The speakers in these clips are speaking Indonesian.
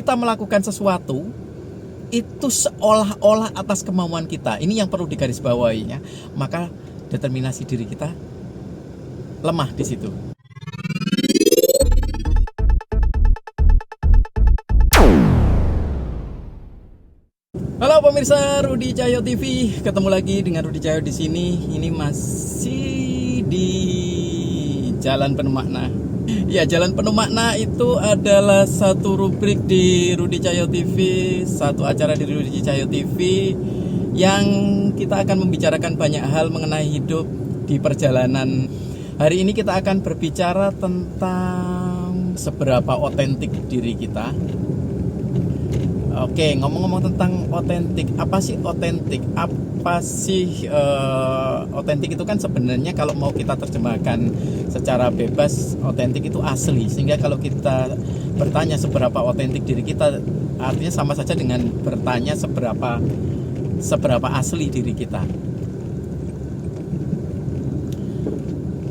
kita melakukan sesuatu itu seolah-olah atas kemauan kita. Ini yang perlu digarisbawahi ya. Maka determinasi diri kita lemah di situ. Halo pemirsa Rudi Cahyo TV, ketemu lagi dengan Rudi Cahyo di sini. Ini masih di Jalan Penuh Makna. Ya, Jalan Penuh Makna itu adalah satu rubrik di Rudi Cahyo TV, satu acara di Rudi Cahyo TV yang kita akan membicarakan banyak hal mengenai hidup di perjalanan. Hari ini kita akan berbicara tentang seberapa otentik diri kita. Oke, ngomong-ngomong tentang otentik, apa sih otentik? Apa sih otentik itu kan sebenarnya kalau mau kita terjemahkan secara bebas, otentik itu asli. Sehingga kalau kita bertanya seberapa otentik diri kita, artinya sama saja dengan bertanya seberapa asli diri kita.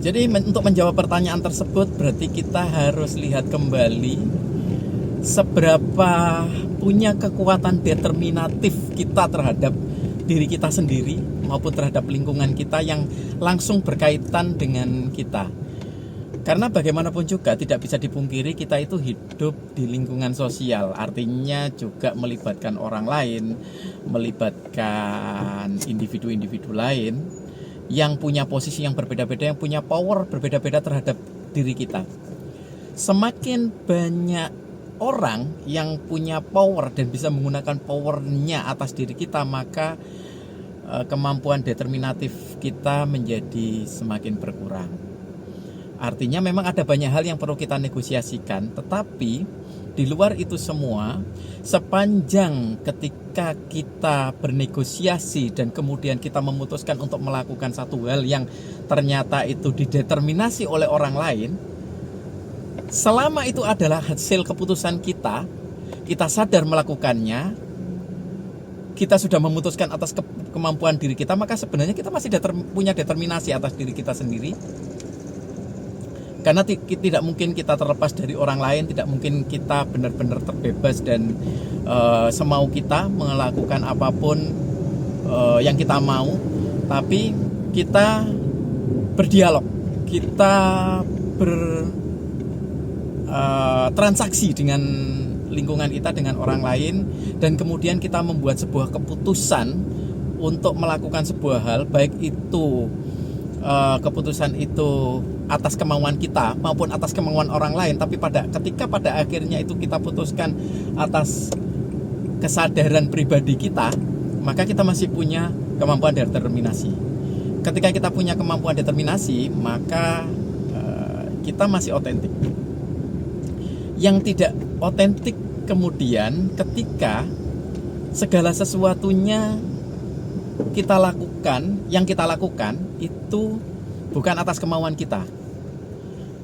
Jadi untuk menjawab pertanyaan tersebut berarti kita harus lihat kembali seberapa punya kekuatan determinatif kita terhadap diri kita sendiri maupun terhadap lingkungan kita yang langsung berkaitan dengan kita. Karena bagaimanapun juga tidak bisa dipungkiri kita itu hidup di lingkungan sosial, artinya juga melibatkan orang lain, melibatkan individu-individu lain yang punya posisi yang berbeda-beda, yang punya power berbeda-beda terhadap diri kita. Semakin banyak orang yang punya power dan bisa menggunakan powernya atas diri kita, maka kemampuan determinatif kita menjadi semakin berkurang. Artinya memang ada banyak hal yang perlu kita negosiasikan, tetapi di luar itu semua, sepanjang ketika kita bernegosiasi dan kemudian kita memutuskan untuk melakukan satu hal yang ternyata itu dideterminasi oleh orang lain, selama itu adalah hasil keputusan kita, kita sadar melakukannya, kita sudah memutuskan atas kemampuan diri kita, maka sebenarnya kita masih punya determinasi atas diri kita sendiri. Karena tidak mungkin kita terlepas dari orang lain, tidak mungkin kita benar-benar terbebas dan semau kita melakukan apapun yang kita mau. Tapi kita berdialog, kita transaksi dengan lingkungan kita, dengan orang lain, dan kemudian kita membuat sebuah keputusan untuk melakukan sebuah hal, baik itu keputusan itu atas kemauan kita maupun atas kemauan orang lain, tapi ketika pada akhirnya itu kita putuskan atas kesadaran pribadi kita, maka kita masih punya kemampuan determinasi. Ketika kita punya kemampuan determinasi, maka kita masih otentik. Yang tidak otentik kemudian ketika segala sesuatunya yang kita lakukan itu bukan atas kemauan kita,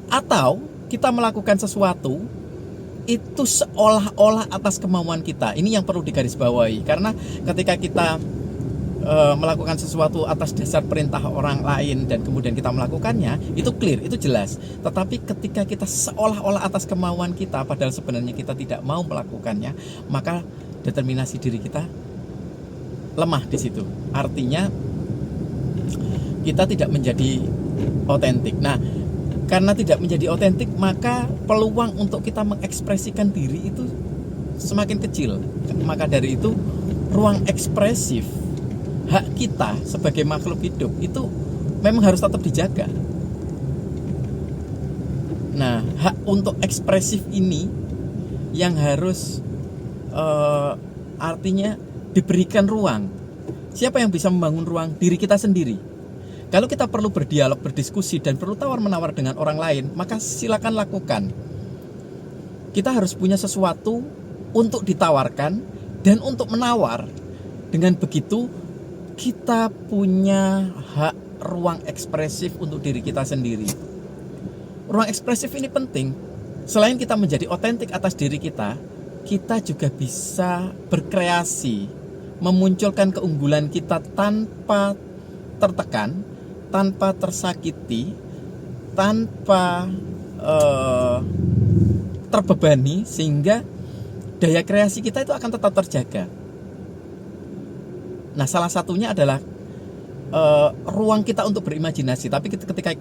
atau kita melakukan sesuatu itu seolah-olah atas kemauan kita. Ini yang perlu digarisbawahi, karena ketika kita melakukan sesuatu atas dasar perintah orang lain dan kemudian kita melakukannya, itu clear, itu jelas. Tetapi ketika kita seolah-olah atas kemauan kita padahal sebenarnya kita tidak mau melakukannya, maka determinasi diri kita lemah di situ. Artinya kita tidak menjadi otentik. Nah, karena tidak menjadi otentik, maka peluang untuk kita mengekspresikan diri itu semakin kecil. Maka dari itu, ruang ekspresif hak kita sebagai makhluk hidup itu memang harus tetap dijaga. Nah, hak untuk ekspresif ini yang harus artinya diberikan ruang. Siapa yang bisa membangun ruang? Diri kita sendiri. Kalau kita perlu berdialog, berdiskusi, dan perlu tawar-menawar dengan orang lain, maka silakan lakukan. Kita harus punya sesuatu untuk ditawarkan dan untuk menawar. Dengan begitu, kita punya hak ruang ekspresif untuk diri kita sendiri. Ruang ekspresif ini penting. Selain kita menjadi otentik atas diri kita juga bisa berkreasi, memunculkan keunggulan kita tanpa tertekan, tanpa tersakiti, tanpa terbebani, sehingga daya kreasi kita itu akan tetap terjaga. Nah, salah satunya adalah ruang kita untuk berimajinasi. Tapi ketika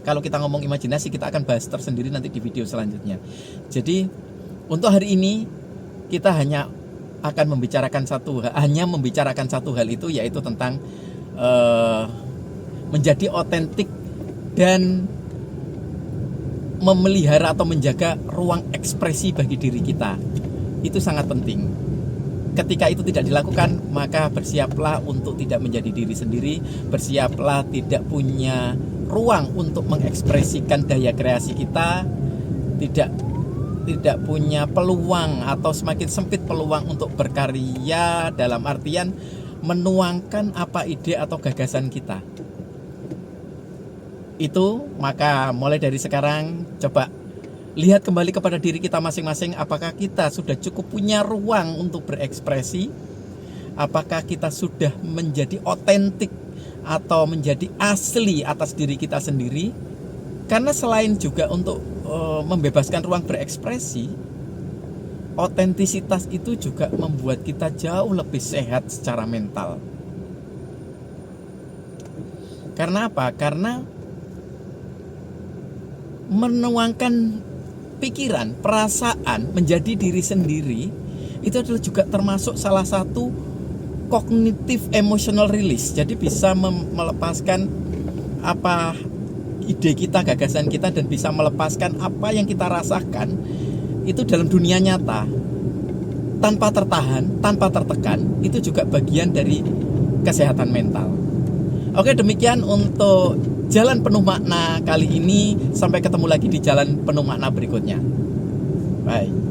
kalau kita ngomong imajinasi, kita akan bahas tersendiri nanti di video selanjutnya. Jadi untuk hari ini kita hanya akan membicarakan satu hal itu, yaitu tentang menjadi otentik dan memelihara atau menjaga ruang ekspresi bagi diri kita. Itu sangat penting. Ketika itu tidak dilakukan, maka bersiaplah untuk tidak menjadi diri sendiri, bersiaplah tidak punya ruang untuk mengekspresikan daya kreasi kita, tidak punya peluang atau semakin sempit peluang untuk berkarya, dalam artian menuangkan apa ide atau gagasan kita. Itu maka mulai dari sekarang coba lihat kembali kepada diri kita masing-masing, apakah kita sudah cukup punya ruang untuk berekspresi, apakah kita sudah menjadi otentik atau menjadi asli atas diri kita sendiri. Karena selain juga untuk membebaskan ruang berekspresi, otentisitas itu juga membuat kita jauh lebih sehat secara mental. Karena apa? Karena menuangkan pikiran, perasaan, menjadi diri sendiri, itu adalah juga termasuk salah satu cognitive emotional release. Jadi bisa melepaskan apa ide kita, gagasan kita, dan bisa melepaskan apa yang kita rasakan itu dalam dunia nyata tanpa tertahan, tanpa tertekan. Itu juga bagian dari kesehatan mental. Oke, demikian untuk Jalan Penuh Makna kali ini. Sampai ketemu lagi di Jalan Penuh Makna berikutnya. Bye.